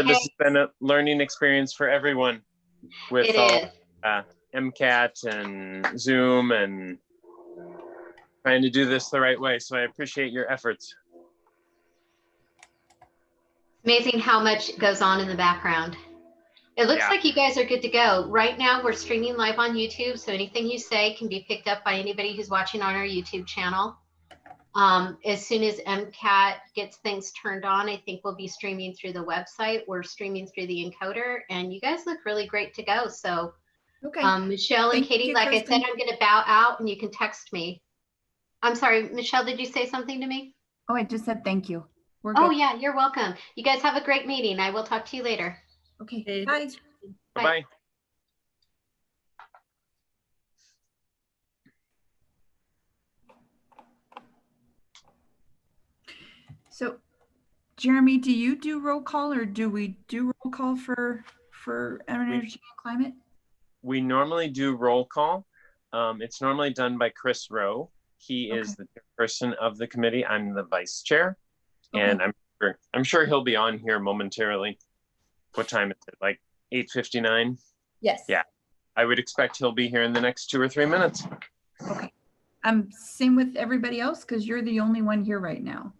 This has been a learning experience for everyone with all MCAT and Zoom and trying to do this the right way. So I appreciate your efforts. Amazing how much goes on in the background. It looks like you guys are good to go. Right now, we're streaming live on YouTube, so anything you say can be picked up by anybody who's watching on our YouTube channel. As soon as MCAT gets things turned on, I think we'll be streaming through the website. We're streaming through the encoder, and you guys look really great to go. So, Michelle and Katie, like I said, I'm going to bow out, and you can text me. I'm sorry, Michelle, did you say something to me? Oh, I just said thank you. Oh, yeah, you're welcome. You guys have a great meeting. I will talk to you later. Okay, bye. Bye-bye. So, Jeremy, do you do roll call, or do we do roll call for energy and climate? We normally do roll call. It's normally done by Chris Rowe. He is the chairperson of the committee. I'm the vice chair, and I'm sure he'll be on here momentarily. What time is it? Like 8:59? Yes. Yeah, I would expect he'll be here in the next 2 or 3 minutes. Okay. Same with everybody else, because you're the only one here right now.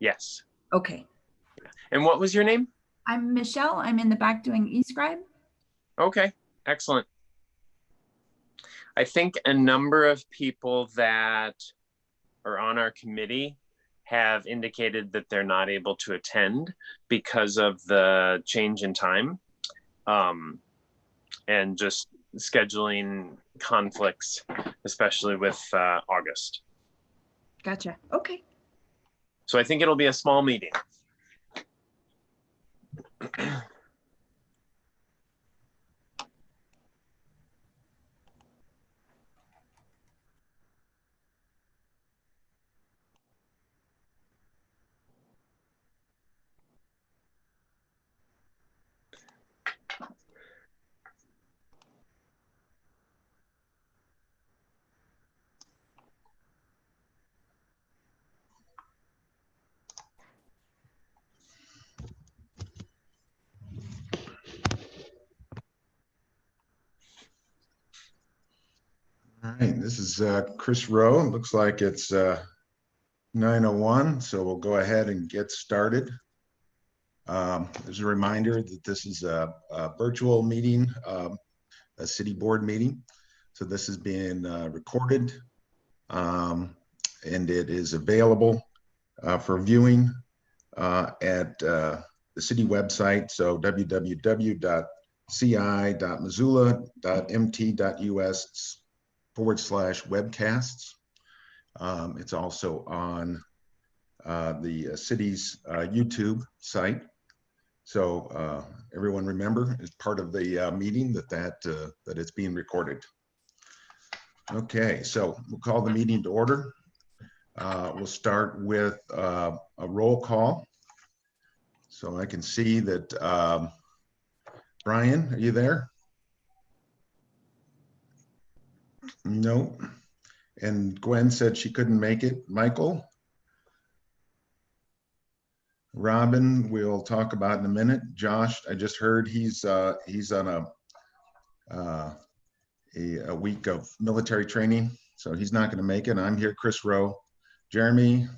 Yes. Okay. And what was your name? I'm Michelle. I'm in the back doing eScribe. Okay, excellent. I think a number of people that are on our committee have indicated that they're not able to attend because of the change in time and just scheduling conflicts, especially with August. Gotcha. Okay. So I think it'll be a small meeting. All right, this is Chris Rowe. It looks like it's 9:01, so we'll go ahead and get started. As a reminder that this is a virtual meeting, a city board meeting. So this is being recorded and it is available for viewing at the city website. So www.ci.missoula.mt.us/webcasts. It's also on the city's YouTube site. So everyone remember, as part of the meeting, that it's being recorded. Okay, so we'll call the meeting to order. We'll start with a roll call. So I can see that Brian, are you there? No. And Gwen said she couldn't make it. Michael? Robin, we'll talk about in a minute. Josh, I just heard he's on a week of military training, so he's not going to make it. I'm here, Chris Rowe. Jeremy?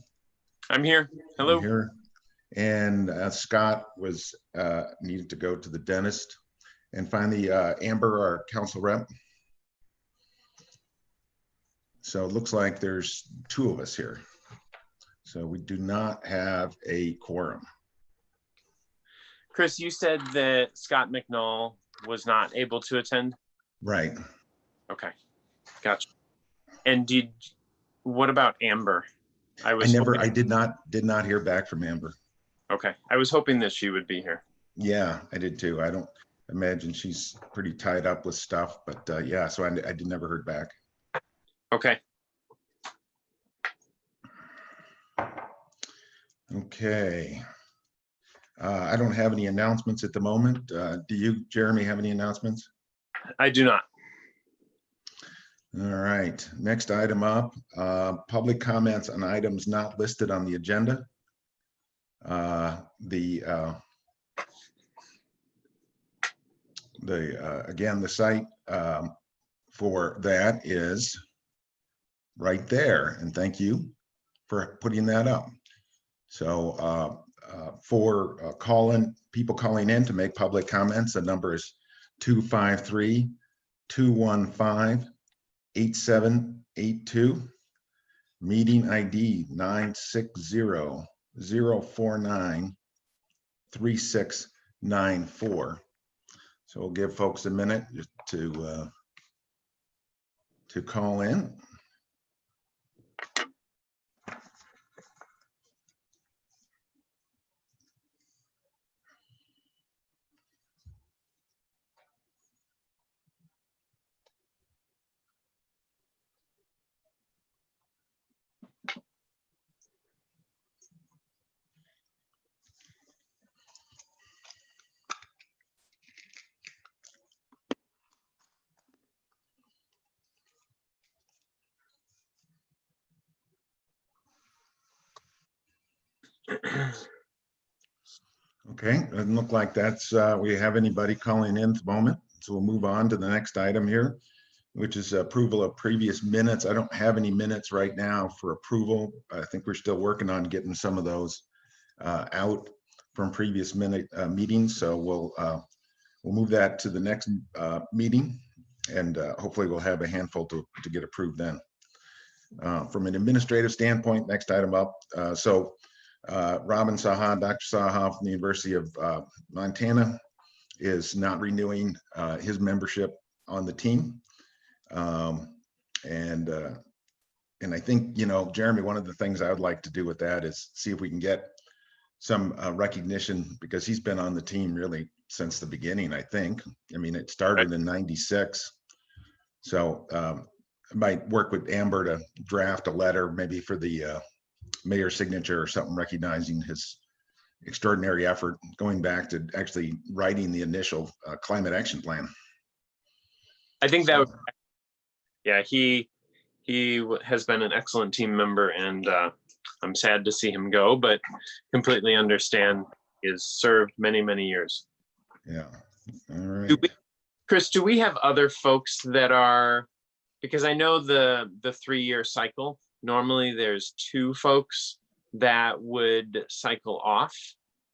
I'm here. Hello. I'm here. And Scott was needed to go to the dentist. And finally, Amber, our council rep. So it looks like there's 2 of us here. So we do not have a quorum. Chris, you said that Scott McNall was not able to attend? Right. Okay, gotcha. And what about Amber? I did not hear back from Amber. Okay, I was hoping that she would be here. Yeah, I did too. I don't imagine she's pretty tied up with stuff, but yeah, so I never heard back. Okay. Okay. I don't have any announcements at the moment. Do you, Jeremy, have any announcements? I do not. All right. Next item up, public comments on items not listed on the agenda. The again, the site for that is right there. And thank you for putting that up. So for people calling in to make public comments, the number is 253-215-8782. Meeting ID 960-049-3694. So we'll give folks a minute just to call in. Okay, doesn't look like we have anybody calling in at the moment. So we'll move on to the next item here, which is approval of previous minutes. I don't have any minutes right now for approval. I think we're still working on getting some of those out from previous meetings. So we'll move that to the next meeting, and hopefully we'll have a handful to get approved then. From an administrative standpoint, next item up. Robin Saha, Dr. Saha from the University of Montana is not renewing his membership on the team. And I think, Jeremy, one of the things I would like to do with that is see if we can get some recognition, because he's been on the team really since the beginning, I think. I mean, it started in '96. So I might work with Amber to draft a letter maybe for the mayor's signature or something, recognizing his extraordinary effort going back to actually writing the initial climate action plan. I think that would, yeah, he has been an excellent team member, and I'm sad to see him go, but completely understand he has served many, many years. Yeah. All right. Chris, do we have other folks that are, because I know the 3-year cycle, normally there's 2 folks that would cycle off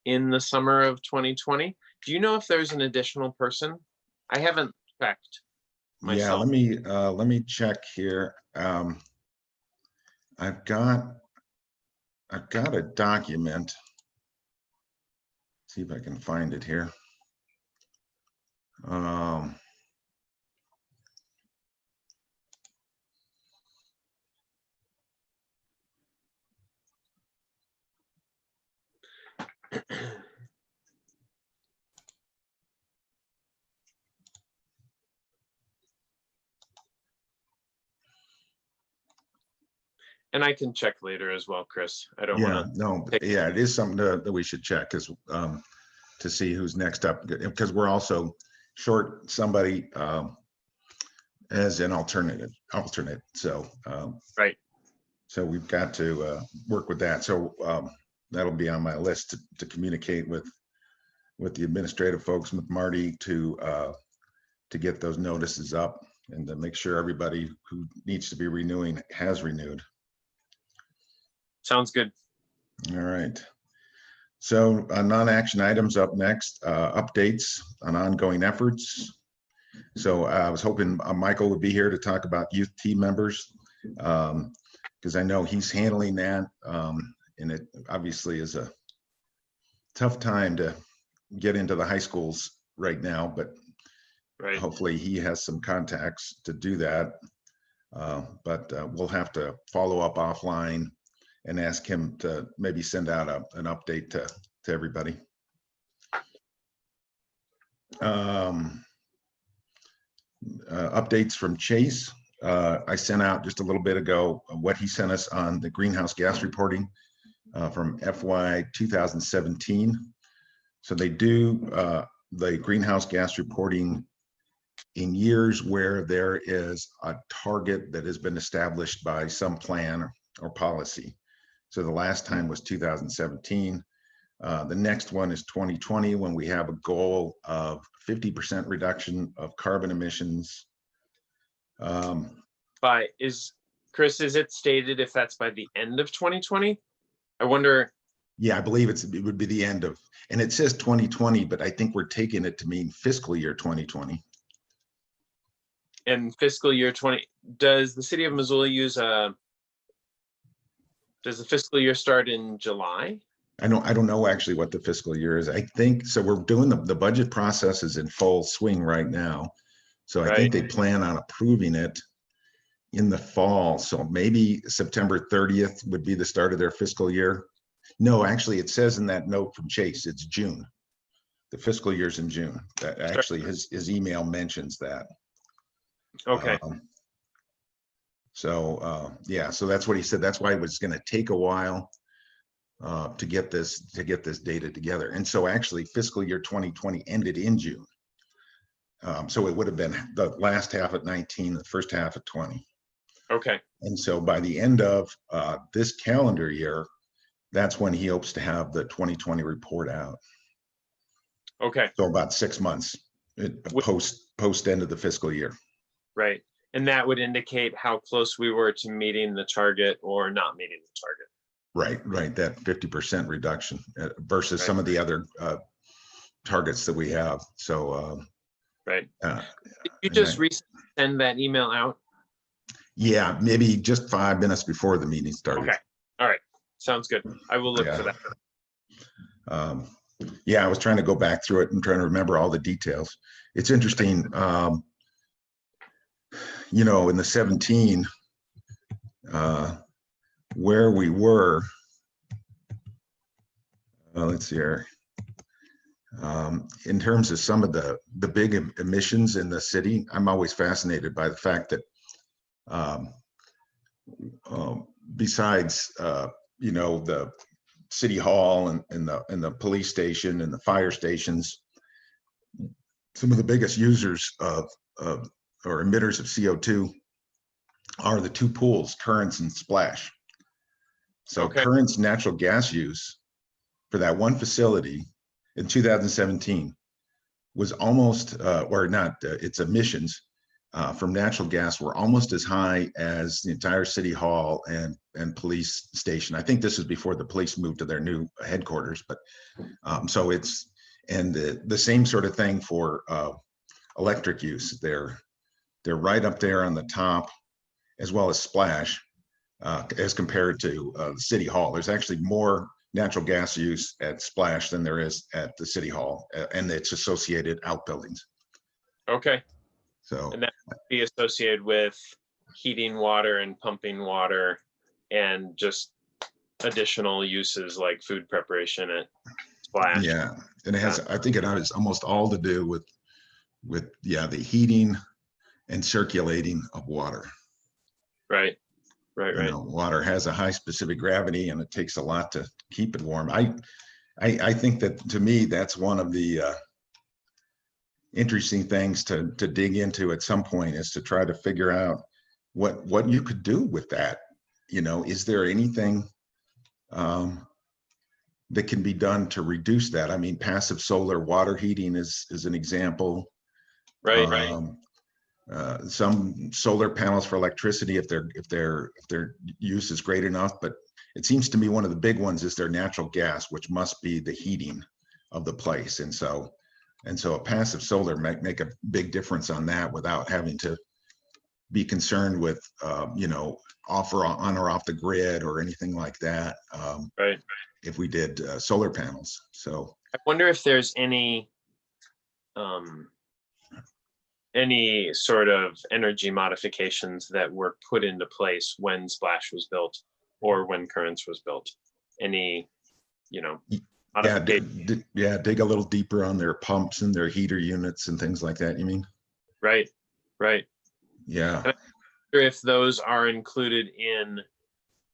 in the summer of 2020. Do you know if there's an additional person? I haven't checked myself. Yeah, let me check here. I've got a document. See if I can find it here. And I can check later as well, Chris. I don't Yeah, want to. no, yeah, it is something that we should check to see who's next up, because we're also short somebody as an alternate. So right. So we've got to work with that. So that'll be on my list to communicate with the administrative folks, with Marty, to get those notices up and to make sure everybody who needs to be renewing has renewed. Sounds good. All right. So non-action items up next, updates on ongoing efforts. So I was hoping Michael would be here to talk about youth team members, because I know he's handling that. And it obviously is a tough time to get into the high schools right now, but hopefully he has some contacts to do that. But we'll have to follow up offline and ask him to maybe send out an update to everybody. Updates from Chase. I sent out just a little bit ago what he sent us on the greenhouse gas reporting from FY 2017. So they do the greenhouse gas reporting in years where there is a target that has been established by some plan or policy. So the last time was 2017. The next one is 2020, when we have a goal of 50% reduction of carbon emissions. Chris, is it stated if that's by the end of 2020? I wonder. Yeah, I believe it would be the end of, and it says 2020, but I think we're taking it to mean fiscal year 2020. And fiscal year 20, does the city of Missoula does the fiscal year start in July? I don't know actually what the fiscal year is. I think, so we're doing the budget process is in full swing right now. So I think they plan on approving it in the fall. So maybe September 30th would be the start of their fiscal year. No, actually it says in that note from Chase, it's June. The fiscal year's in June. That actually his email mentions that. Okay. Yeah, so that's what he said. That's why it was going to take a while to get this data together. And so actually fiscal year 2020 ended in June. So it would have been the last half of 19, the first half of 20. Okay. And so by the end of this calendar year, that's when he hopes to have the 2020 report out. Okay. So about 6 months post end of the fiscal year. Right. And that would indicate how close we were to meeting the target or not meeting the target. Right. That 50% reduction versus some of the other targets that we have. So, right. Did you just recently send that email out? Yeah, maybe just 5 minutes before the meeting started. Okay. All right. Sounds good. I will look for that. Yeah, I was trying to go back through it and trying to remember all the details. It's interesting. You know, in the 17, where we were, let's see here. In terms of some of the big emissions in the city, I'm always fascinated by the fact that besides you know, the city hall and the police station and the fire stations, some of the biggest users of or emitters of CO2 are the 2 pools, Currents and Splash. So Currents natural gas use for that one facility in 2017 was almost, or not, its emissions from natural gas were almost as high as the entire city hall and police station. I think this is before the police moved to their new headquarters, but so it's, and the same sort of thing for electric use. They're right up there on the top, as well as Splash, as compared to the city hall. There's actually more natural gas use at Splash than there is at the city hall and its associated outbuildings. Okay. So, and that would be associated with heating water and pumping water and just additional uses like food preparation at Splash. Yeah, and it has, I think it has almost all to do with the heating and circulating of water. Right. You know, water has a high specific gravity and it takes a lot to keep it warm. I think that, to me, that's one of the interesting things to dig into at some point, is to try to figure out what you could do with that. You know, is there anything that can be done to reduce that? I mean, passive solar water heating is an example. Right. Some solar panels for electricity, if their use is great enough, but it seems to me one of the big ones is their natural gas, which must be the heating of the place. And so a passive solar might make a big difference on that without having to be concerned with, you know, on or off the grid or anything like that. Right. If we did solar panels. So I wonder if there's any sort of energy modifications that were put into place when Splash was built or when Currents was built. Any, you know, dig a little deeper on their pumps and their heater units and things like that, you mean? Right. Yeah. I wonder if those are included in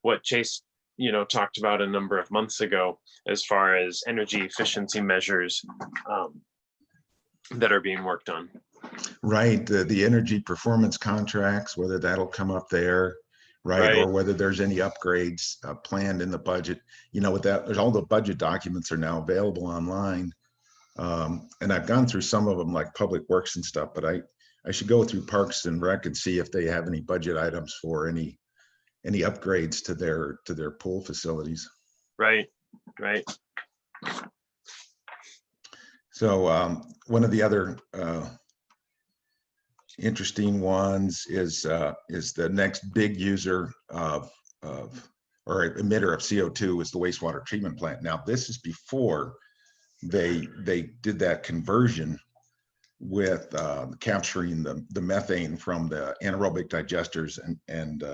what Chase, you know, talked about a number of months ago, as far as energy efficiency measures that are being worked on. Right, the energy performance contracts, whether that'll come up there. right? Right. Or whether there's any upgrades planned in the budget. You know, with that, there's all the budget documents are now available online. And I've gone through some of them like Public Works and stuff, but I should go through Parks and Rec and see if they have any budget items for any upgrades to their pool facilities. Right. Right. So one of the other interesting ones is the next big user of or emitter of CO2 is the wastewater treatment plant. Now this is before they did that conversion with capturing the methane from the anaerobic digesters and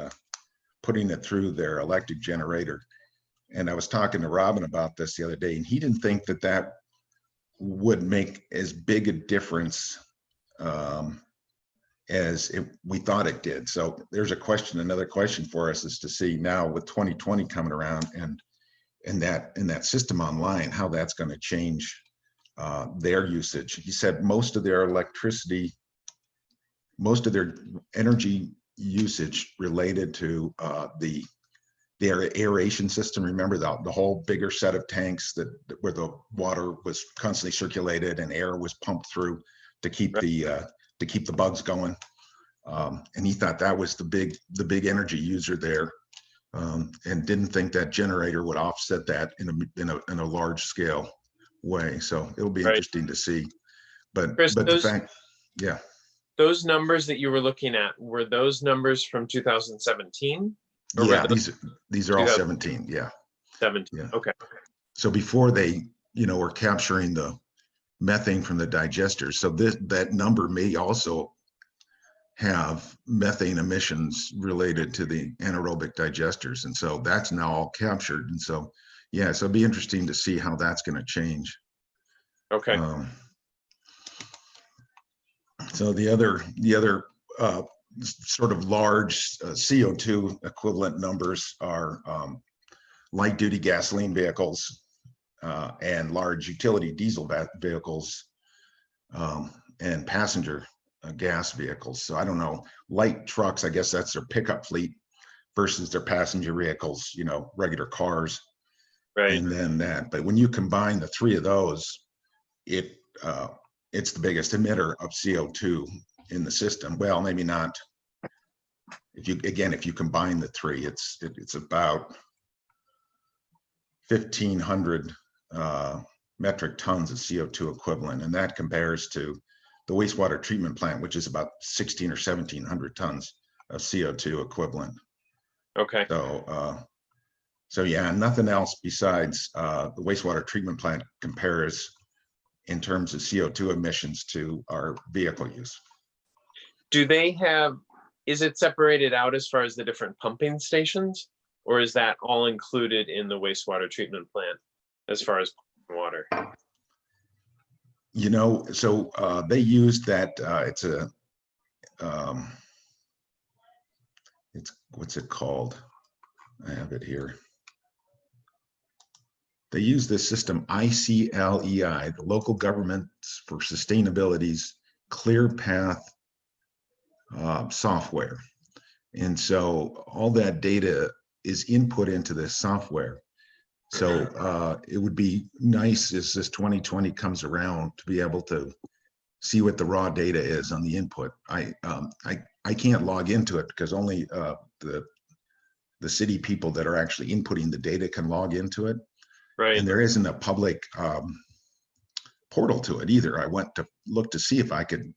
putting it through their electric generator. And I was talking to Robin about this the other day, and he didn't think that would make as big a difference as we thought it did. So there's another question for us is to see now with 2020 coming around and that system online, how that's going to change their usage. He said most of their energy usage related to their aeration system. Remember the whole bigger set of tanks where the water was constantly circulated and air was pumped through to keep the bugs going. And he thought that was the big energy user there, and didn't think that generator would offset that in a large scale way. So it'll be interesting to see. But Chris, the fact, yeah. Those numbers that you were looking at, were those numbers from 2017? Yeah, these are all 17. Yeah. 17. Yeah. Okay. So before they, were capturing the methane from the digesters. So that number may also have methane emissions related to the anaerobic digesters. And so that's now all captured. And so, yeah, so it'd be interesting to see how that's going to change. Okay. So the other sort of large CO2 equivalent numbers are light duty gasoline vehicles and large utility diesel vehicles and passenger gas vehicles. So I don't know, light trucks, I guess that's their pickup fleet versus their passenger vehicles, regular cars. Right. And then that, but when you combine the three of those, it's the biggest emitter of CO2 in the system. Well, maybe not. If you combine the three, it's about 1,500 metric tons of CO2 equivalent, and that compares to the wastewater treatment plant, which is about 1,600 or 1,700 tons of CO2 equivalent. Okay. So yeah, nothing else besides the wastewater treatment plant compares in terms of CO2 emissions to our vehicle use. Is it separated out as far as the different pumping stations, or is that all included in the wastewater treatment plant as far as water? So they used that, what's it called? I have it here. They use this system ICLEI, the Local Governments for Sustainability's ClearPath software. And so all that data is input into this software. So it would be nice as this 2020 comes around to be able to see what the raw data is on the input. I can't log into it because only the city people that are actually inputting the data can log into it. Right. And there isn't a public portal to it either. I went to look to see if I could,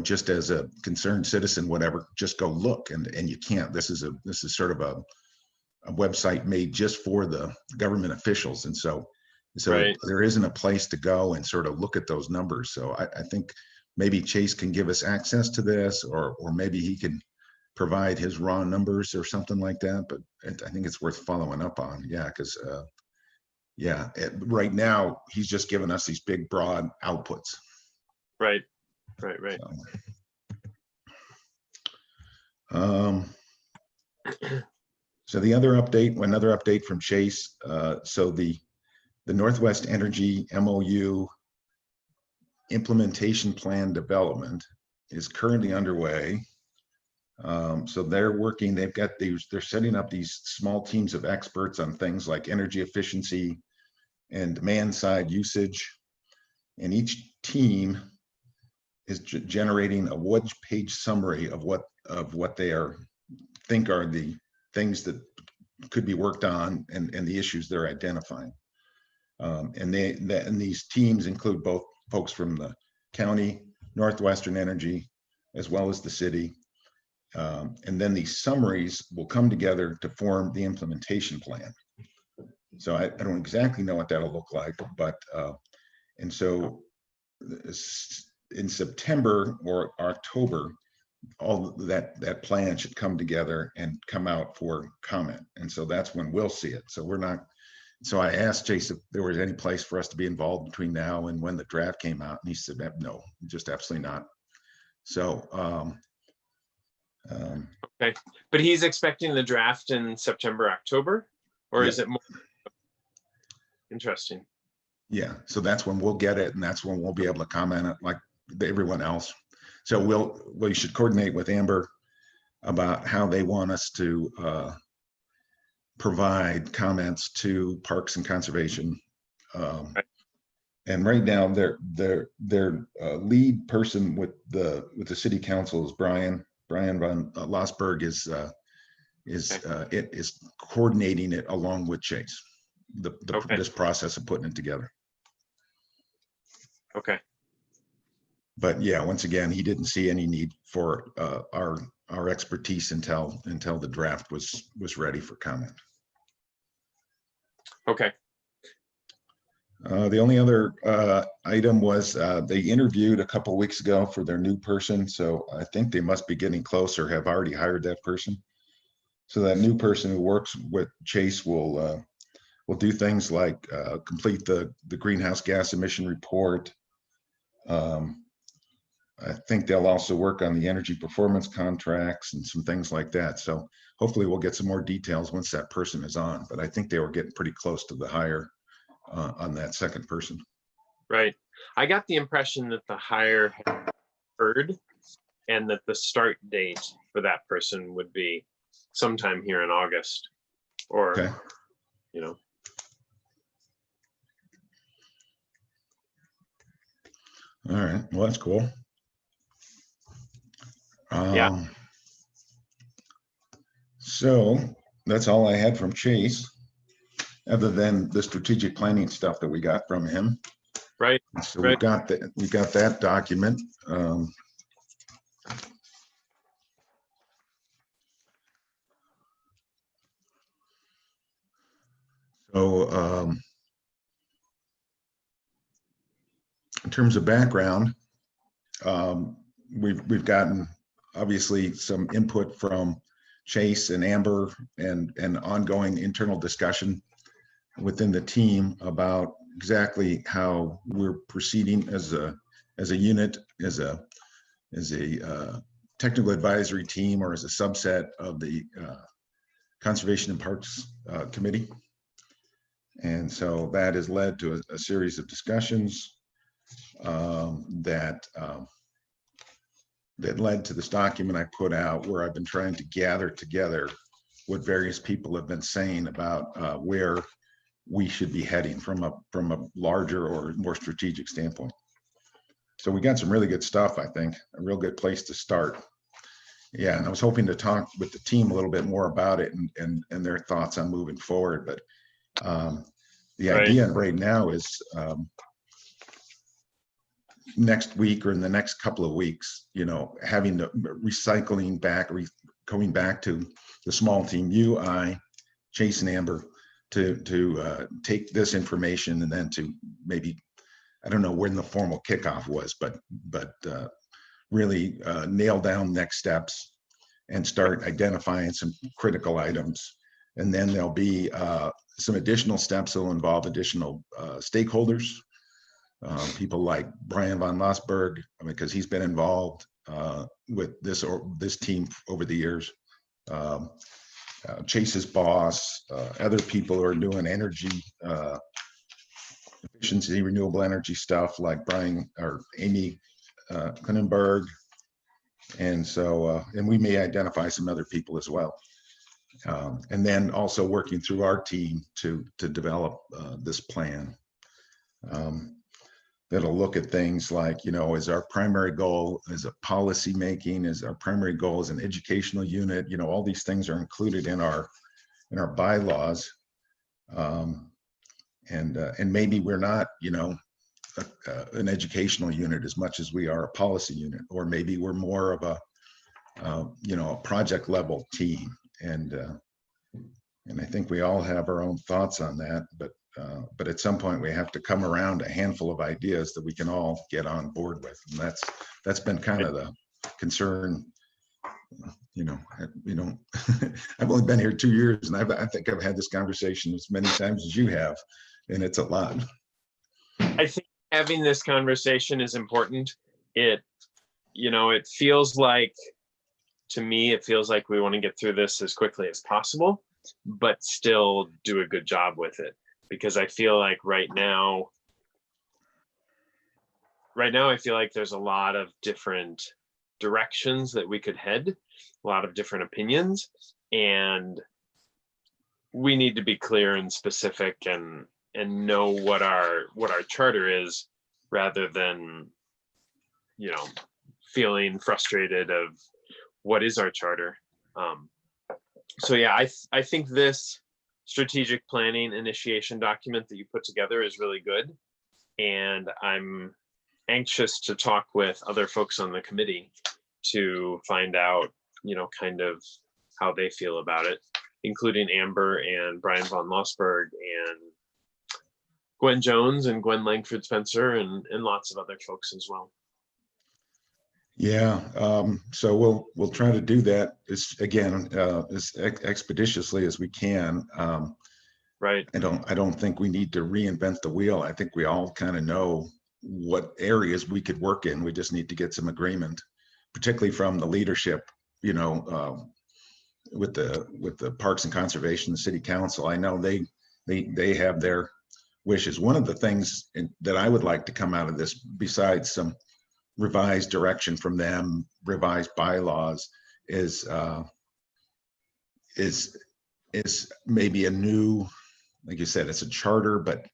just as a concerned citizen, whatever, just go look, and you can't. This is sort of a website made just for the government officials, and so right. There isn't a place to go and sort of look at those numbers. So I think maybe Chase can give us access to this, or maybe he can provide his raw numbers or something like that. But I think it's worth following up on. Yeah, because right now he's just giving us these big broad outputs. Right. So the another update from Chase. So the Northwest Energy MOU implementation plan development is currently underway. So they're working, they're setting up these small teams of experts on things like energy efficiency and demand side usage. And each team is generating a one-page summary of what they think are the things that could be worked on and the issues they're identifying. And these teams include both folks from the county, Northwestern Energy, as well as the city. And then these summaries will come together to form the implementation plan. So I don't exactly know what that'll look like, but and so in September or October, all that plan should come together and come out for comment. And so that's when we'll see it. So so I asked Chase if there was any place for us to be involved between now and when the draft came out, and he said, no, just absolutely not. So okay, but he's expecting the draft in September, October, or is it more interesting? Yeah, so that's when we'll get it, and that's when we'll be able to comment it like everyone else. So we should coordinate with Amber about how they want us to provide comments to Parks and Conservation. And right now, their lead person with the city council is Brian von Lossberg is coordinating it along with Chase, this process of putting it together. Okay. But yeah, once again, he didn't see any need for our expertise until the draft was ready for comment. Okay. The only other item was they interviewed a couple weeks ago for their new person. So I think they must be getting close or have already hired that person. So that new person who works with Chase will do things like complete the greenhouse gas emission report. I think they'll also work on the energy performance contracts and some things like that. So hopefully we'll get some more details once that person is on. But I think they were getting pretty close to the hire on that second person. Right. I got the impression that the hire had occurred and that the start date for that person would be sometime here in August, or, Okay. you know. All right. Well, that's cool. Yeah. So that's all I had from Chase, other than the strategic planning stuff that we got from him. Right. So right. we got that document. In terms of background, we've gotten obviously some input from Chase and Amber and ongoing internal discussion within the team about exactly how we're proceeding as a unit, as a technical advisory team, or as a subset of the Conservation and Parks Committee. And so that has led to a series of discussions that led to this document I put out, where I've been trying to gather together what various people have been saying about where we should be heading from a larger or more strategic standpoint. So we got some really good stuff, I think, a real good place to start. Yeah, and I was hoping to talk with the team a little bit more about it and their thoughts on moving forward. But the idea right now is next week or in the next couple of weeks, having the going back to the small team, you, I, Chase and Amber, to take this information and then to maybe, I don't know when the formal kickoff was, but really nail down next steps and start identifying some critical items. And then there'll be some additional steps that will involve additional stakeholders, people like Brian von Lossberg, because he's been involved with this team over the years. Chase's boss, other people who are doing energy efficiency, renewable energy stuff, like Brian or Amy Kunnenberg, And so, and we may identify some other people as well. And then also working through our team to develop this plan. That'll look at things like, you know, is our primary goal as a policy making, is our primary goal as an educational unit, you know, all these things are included in our bylaws. And maybe we're not, you know, an educational unit as much as we are a policy unit, or maybe we're more of a, you know, a project level team. And I think we all have our own thoughts on that, but at some point we have to come around a handful of ideas that we can all get on board with. And that's been kind of the concern. You know, I've only been here 2 years, and I think I've had this conversation as many times as you have, and it's a lot. I think having this conversation is important. It, you know, it feels like, to me, it feels like we want to get through this as quickly as possible, but still do a good job with it. Because I feel like right now I feel like there's a lot of different directions that we could head, a lot of different opinions, and we need to be clear and specific and know what our charter is, rather than, you know, feeling frustrated of what is our charter. So yeah, I think this strategic planning initiation document that you put together is really good, and I'm anxious to talk with other folks on the committee to find out, you know, kind of how they feel about it, including Amber and Brian von Lossberg and Gwen Jones and Gwen Langford Spencer and lots of other folks as well. Yeah, so we'll try to do that as expeditiously as we can. Right. I don't think we need to reinvent the wheel. I think we all kind of know what areas we could work in. We just need to get some agreement, particularly from the leadership, you know, with the Parks and Conservation, the City Council. I know they have their wishes. One of the things that I would like to come out of this, besides some revised direction from them, revised bylaws, is maybe a new, like you said, it's a charter, but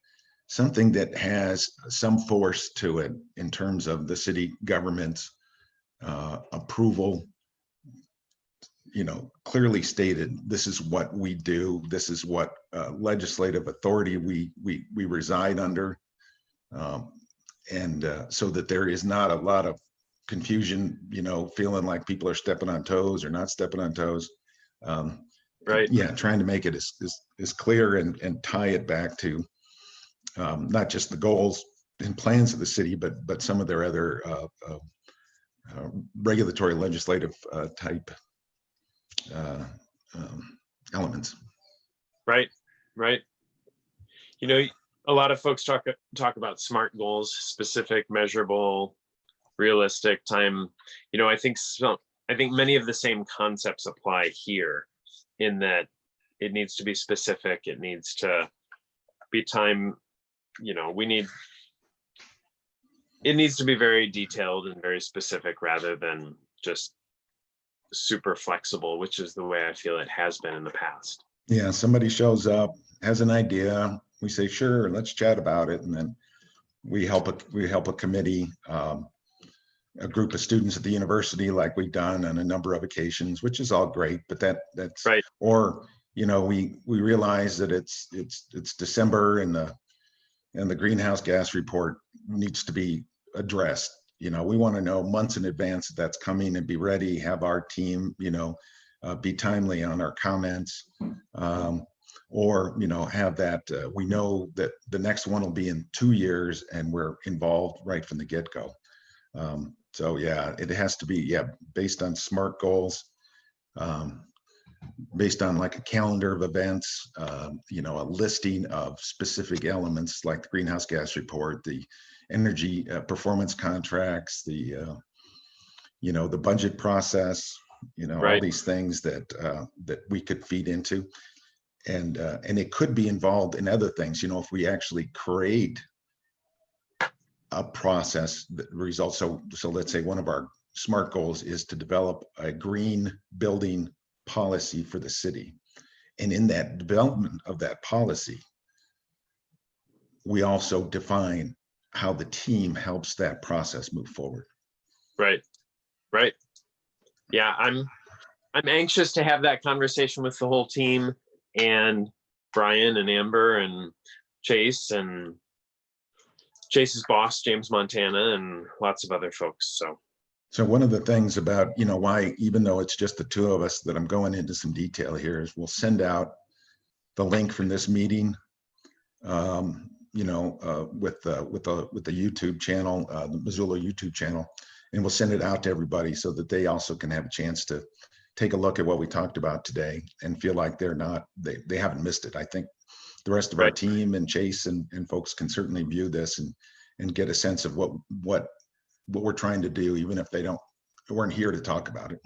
something that has some force to it in terms of the city government's approval. You know, clearly stated, this is what we do, this is what legislative authority we reside under. And so that there is not a lot of confusion, you know, feeling like people are stepping on toes or not stepping on toes. Right. Yeah, trying to make it as clear and tie it back to not just the goals and plans of the city, but some of their other regulatory legislative type elements. Right. You know, a lot of folks talk about SMART goals, specific, measurable, realistic, time. You know, I think many of the same concepts apply here, in that it needs to be specific, it needs to be time. You know, it needs to be very detailed and very specific, rather than just super flexible, which is the way I feel it has been in the past. Yeah, somebody shows up, has an idea, we say, sure, let's chat about it. And then we help a committee, a group of students at the university, like we've done on a number of occasions, which is all great, but that's right. Or, you know, we realize that it's December and the greenhouse gas report needs to be addressed. You know, we want to know months in advance that that's coming and be ready, have our team, you know, be timely on our comments, or, you know, have that, we know that the next one will be in 2 years and we're involved right from the get-go. So yeah, it has to be, yeah, based on SMART goals, based on like a calendar of events, you know, a listing of specific elements like the greenhouse gas report, the energy performance contracts, the, you know, the budget process, you know, right. All these things that we could feed into. And it could be involved in other things, you know, if we actually create a process that results. So let's say one of our SMART goals is to develop a green building policy for the city. And in that development of that policy, we also define how the team helps that process move forward. Right. Right. Yeah, I'm anxious to have that conversation with the whole team and Brian and Amber and Chase and Chase's boss, James Montana, and lots of other folks. So one of the things about, why, even though it's just the two of us, that I'm going into some detail here, is we'll send out the link from this meeting, with the YouTube channel, the Missoula YouTube channel, and we'll send it out to everybody so that they also can have a chance to take a look at what we talked about today and feel like they haven't missed it. I think the rest of our team and Chase and folks can certainly view this and get a sense of what we're trying to do, even if they weren't here to talk about it.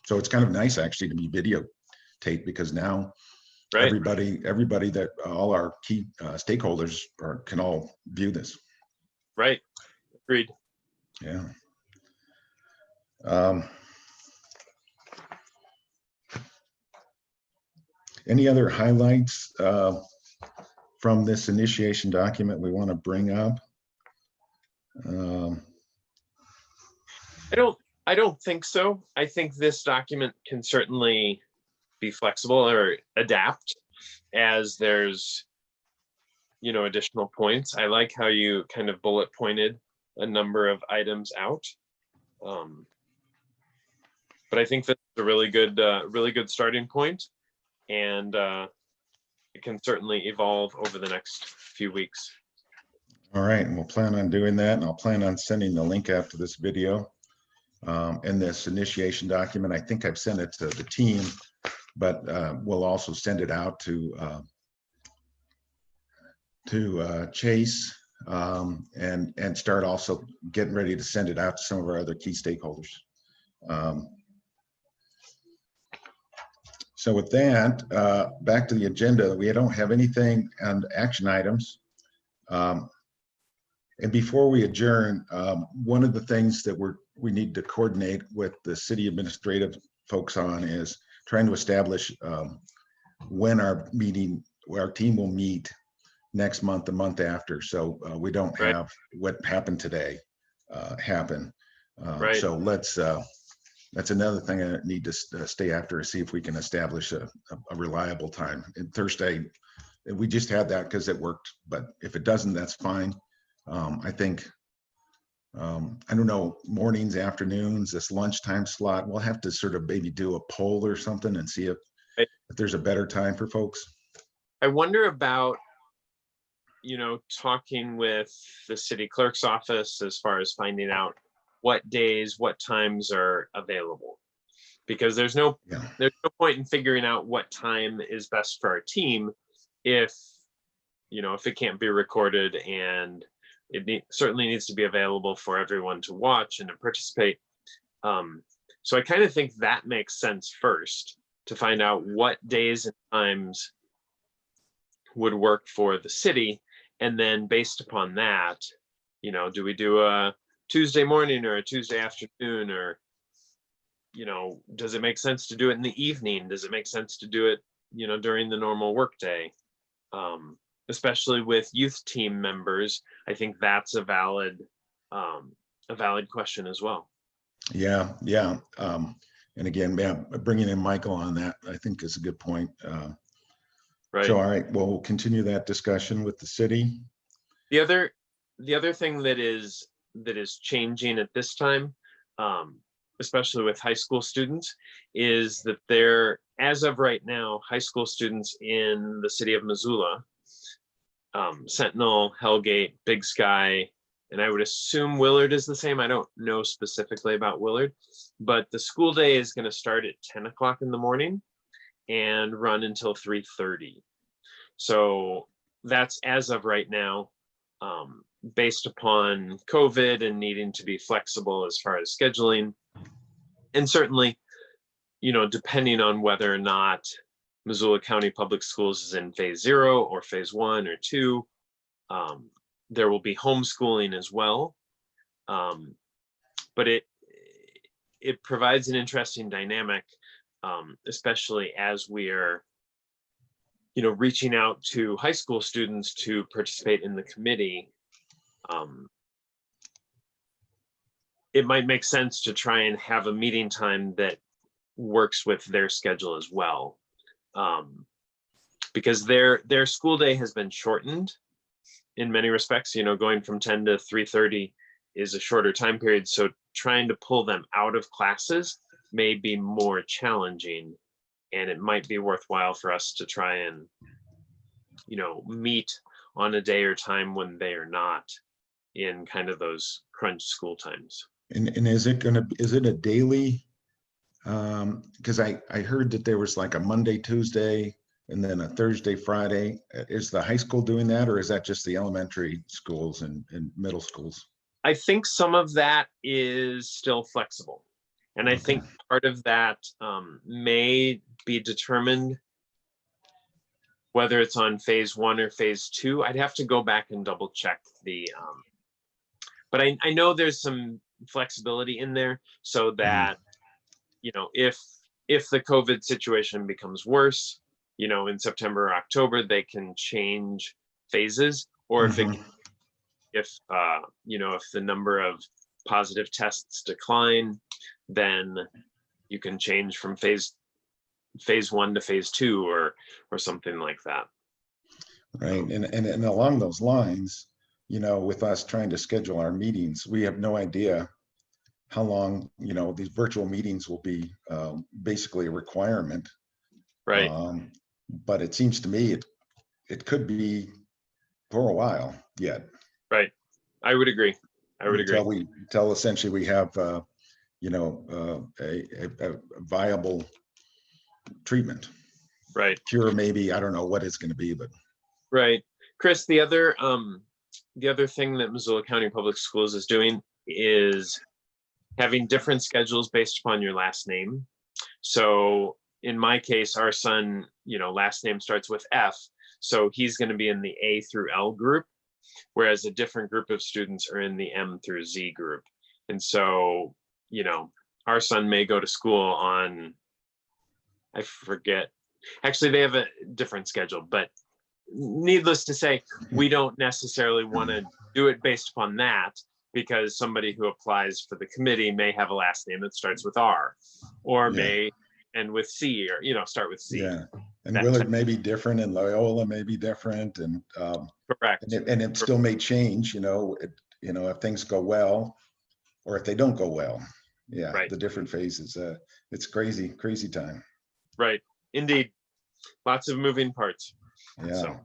So it's kind of nice actually to be videotaped, because now everybody that all our key stakeholders can all view this. Right. Agreed. Yeah. Any other highlights from this initiation document we want to bring up? I don't think so. I think this document can certainly be flexible or adapt as there's, additional points. I like how you kind of bullet pointed a number of items out. But I think that's a really good starting point, and it can certainly evolve over the next few weeks. All right, and we'll plan on doing that, and I'll plan on sending the link after this video and this initiation document. I think I've sent it to the team, but we'll also send it out to Chase and start also getting ready to send it out to some of our other key stakeholders. So with that, back to the agenda, we don't have anything on action items. And before we adjourn, one of the things that we need to coordinate with the city administrative folks on is trying to establish when our team will meet next month, the month after. So we don't have what happened today happen. So that's another thing I need to stay after, see if we can establish a reliable time. And Thursday, we just had that because it worked, but if it doesn't, that's fine. I think, I don't know, mornings, afternoons, this lunchtime slot, we'll have to sort of maybe do a poll or something and see if there's a better time for folks. I wonder about, talking with the city clerk's office as far as finding out what days, what times are available, because there's no point in figuring out what time is best for our team if it can't be recorded, and it certainly needs to be available for everyone to watch and to participate. So I kind of think that makes sense first, to find out what days and times would work for the city. And then based upon that, do we do a Tuesday morning or a Tuesday afternoon, or, does it make sense to do it in the evening? Does it make sense to do it, during the normal workday? Especially with youth team members, I think that's a valid question as well. Yeah. And again, bringing in Michael on that, I think is a good point. Right. So, all right, well, we'll continue that discussion with the city. The other thing that is changing at this time, especially with high school students, is that as of right now, high school students in the city of Missoula, Sentinel, Hellgate, Big Sky, and I would assume Willard is the same. I don't know specifically about Willard, but the school day is going to start at 10 o'clock in the morning and run until 3:30. So that's as of right now, based upon COVID and needing to be flexible as far as scheduling. And certainly, depending on whether or not Missoula County Public Schools is in phase 0 or phase 1 or 2, there will be homeschooling as well. But it provides an interesting dynamic, especially as we are, you know, reaching out to high school students to participate in the committee. It might make sense to try and have a meeting time that works with their schedule as well. Because their school day has been shortened in many respects, you know, going from 10 to 3:30 is a shorter time period. So trying to pull them out of classes may be more challenging, and it might be worthwhile for us to try and, you know, meet on a day or time when they are not in kind of those crunch school times. And is it a daily? Because I heard that there was like a Monday, Tuesday, and then a Thursday, Friday. Is the high school doing that, or is that just the elementary schools and middle schools? I think some of that is still flexible. And I think part of that may be determined whether it's on phase 1 or phase 2. I'd have to go back and double check the, but I know there's some flexibility in there so that, you know, if the COVID situation becomes worse, you know, in September or October, they can change phases, or if you know, if the number of positive tests decline, then you can change from phase 1 to phase 2 or something like that. Right. And along those lines, you know, with us trying to schedule our meetings, we have no idea how long, you know, these virtual meetings will be basically a requirement. Right. But it seems to me it could be for a while yet. Right. I would agree. Until essentially we have, you know, a viable treatment. Right. Cure, maybe, I don't know what it's going to be, but. Right. Chris, the other thing that Missoula County Public Schools is doing is having different schedules based upon your last name. So in my case, our son, you know, last name starts with F. So he's going to be in the A through L group, whereas a different group of students are in the M through Z group. And so, you know, our son may go to school on, I forget, actually they have a different schedule, but needless to say, we don't necessarily want to do it based upon that, because somebody who applies for the committee may have a last name that starts with R, or may end with C, or, you know, start with C. Yeah, and Willard may be different, and Loyola may be different, and correct. And it still may change, you know, if things go well, or if they don't go well. Yeah, right. The different phases. It's crazy time. Right, indeed, lots of moving parts. Yeah. So.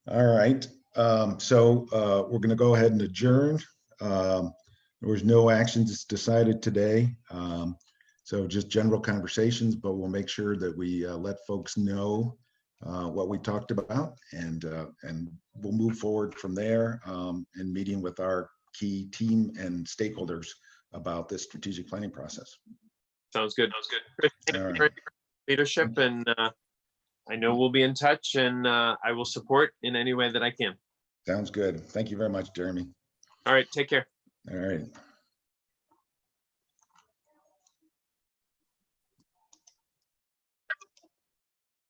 All right. So we're going to go ahead and adjourn. There was no actions decided today. So just general conversations, but we'll make sure that we let folks know what we talked about, and we'll move forward from there in meeting with our key team and stakeholders about this strategic planning process. Sounds good. Chris, thank you for your leadership, and I know we'll be in touch, and I will support in any way that I can. Sounds good. Thank you very much, Jeremy. All right, take care. All right.